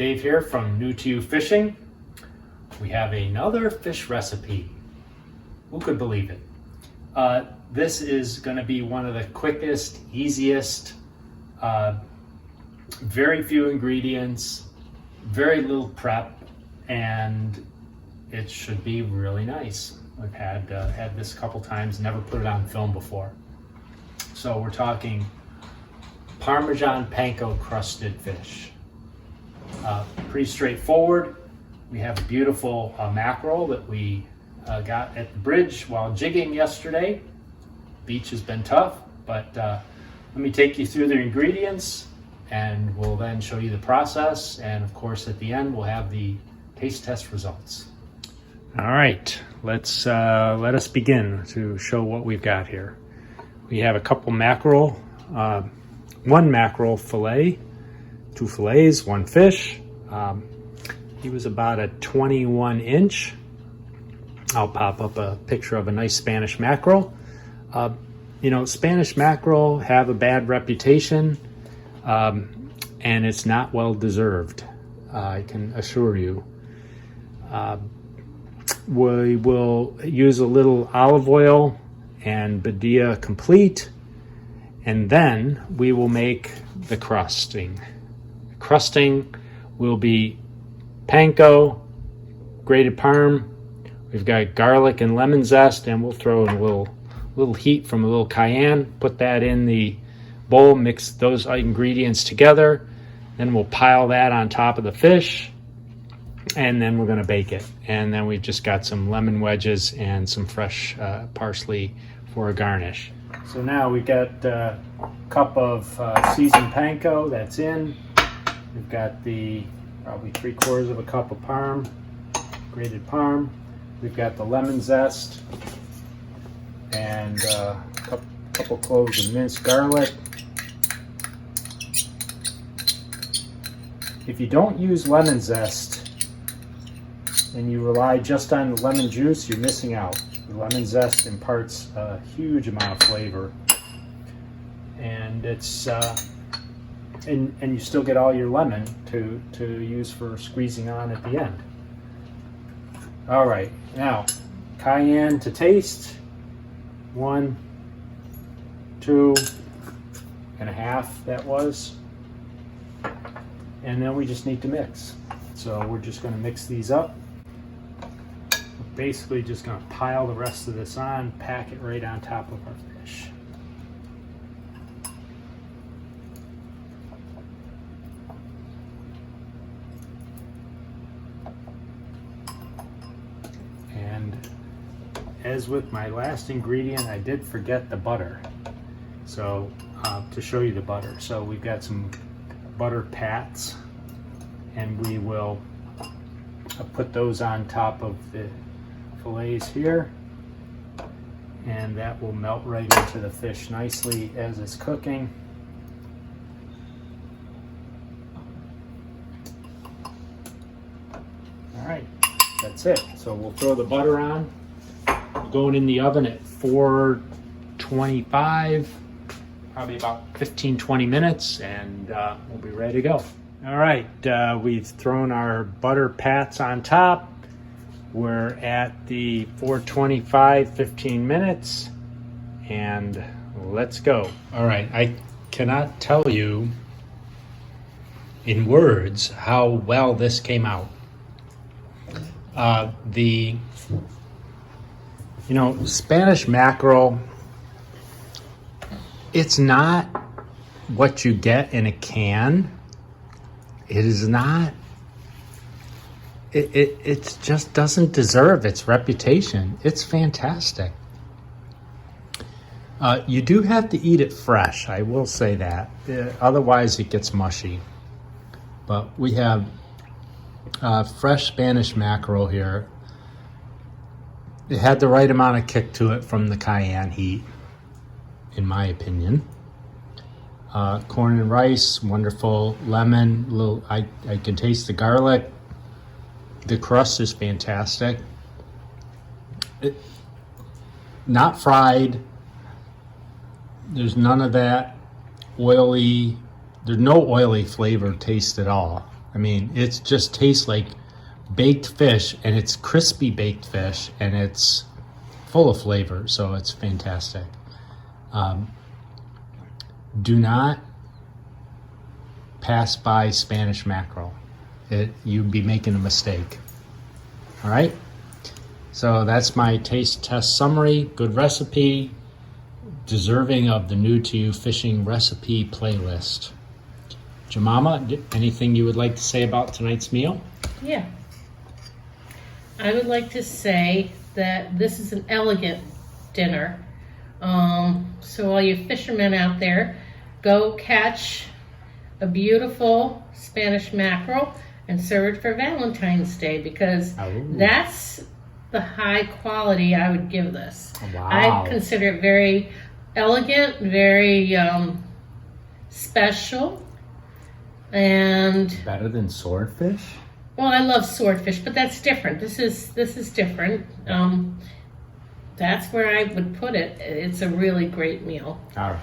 Dave here from New2UFishing. We have another fish recipe. Who could believe it? This is going to be one of the quickest, easiest, very few ingredients, very little prep, and it should be really nice. We've had this a couple times, never put it on film before. So we're talking Parmesan Panko crusted fish. Pretty straightforward. We have a beautiful mackerel that we got at the bridge while jigging yesterday. Beach has been tough, but let me take you through the ingredients and we'll then show you the process. And of course, at the end, we'll have the taste test results. All right, let us begin to show what we've got here. We have a couple mackerel, one mackerel fillet, two fillets, one fish. He was about a 21 inch. I'll pop up a picture of a nice Spanish mackerel. You know, Spanish mackerel have a bad reputation, and it's not well deserved, I can assure you. We will use a little olive oil and Badia complete, and then we will make the crusting. Crusting will be panko, grated parm. We've got garlic and lemon zest, and we'll throw in a little heat from a little cayenne. Put that in the bowl, mix those ingredients together. Then we'll pile that on top of the fish, and then we're going to bake it. And then we've just got some lemon wedges and some fresh parsley for a garnish. So now we've got a cup of seasoned panko that's in. We've got the probably 3/4 of a cup of parm, grated parm. We've got the lemon zest and a couple cloves of minced garlic. If you don't use lemon zest and you rely just on the lemon juice, you're missing out. The lemon zest imparts a huge amount of flavor, and it's and you still get all your lemon to use for squeezing on at the end. All right, now cayenne to taste. 1, 2.5 that was. And then we just need to mix. So we're just going to mix these up. We're basically just going to pile the rest of this on, pack it right on top of our fish. And as with my last ingredient, I did forget the butter. So to show you the butter. So we've got some butter pats, and we will put those on top of the fillets here, and that will melt right into the fish nicely as it's cooking. All right, that's it. So we'll throw the butter on. Going in the oven at 425, probably about 15-20 minutes, and we'll be ready to go. All right, we've thrown our butter pats on top. We're at the 425, 15 minutes, and let's go. All right, I cannot tell you in words how well this came out. You know, Spanish mackerel, it's not what you get in a can. It is not, it just doesn't deserve its reputation. It's fantastic. You do have to eat it fresh, I will say that. Otherwise it gets mushy. But we have fresh Spanish mackerel here. It had the right amount of kick to it from the cayenne heat, in my opinion. Corn and rice, wonderful lemon. I can taste the garlic. The crust is fantastic. Not fried. There's none of that oily. There's no oily flavor taste at all. I mean, it just tastes like baked fish, and it's crispy baked fish, and it's full of flavor, so it's fantastic. Do not pass by Spanish mackerel. You'd be making a mistake. All right, so that's my taste test summary. Good recipe, deserving of the New2U Fishing recipe playlist. Jemima, anything you would like to say about tonight's meal? Yeah. I would like to say that this is an elegant dinner. So all you fishermen out there, go catch a beautiful Spanish mackerel and serve it for Valentine's Day, because that's the high quality I would give this. Wow. I consider it very elegant, very special, and better than swordfish? well, I love swordfish, but that's different. This is different. That's where I would put it. It's a really great meal. All right,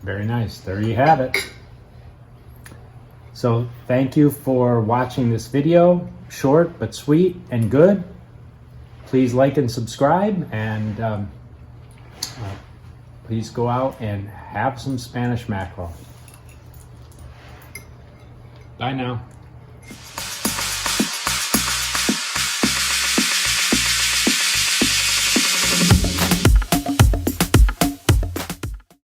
very nice. There you have it. So thank you for watching this video. Short but sweet and good. Please like and subscribe, and please go out and have some Spanish mackerel. Bye now.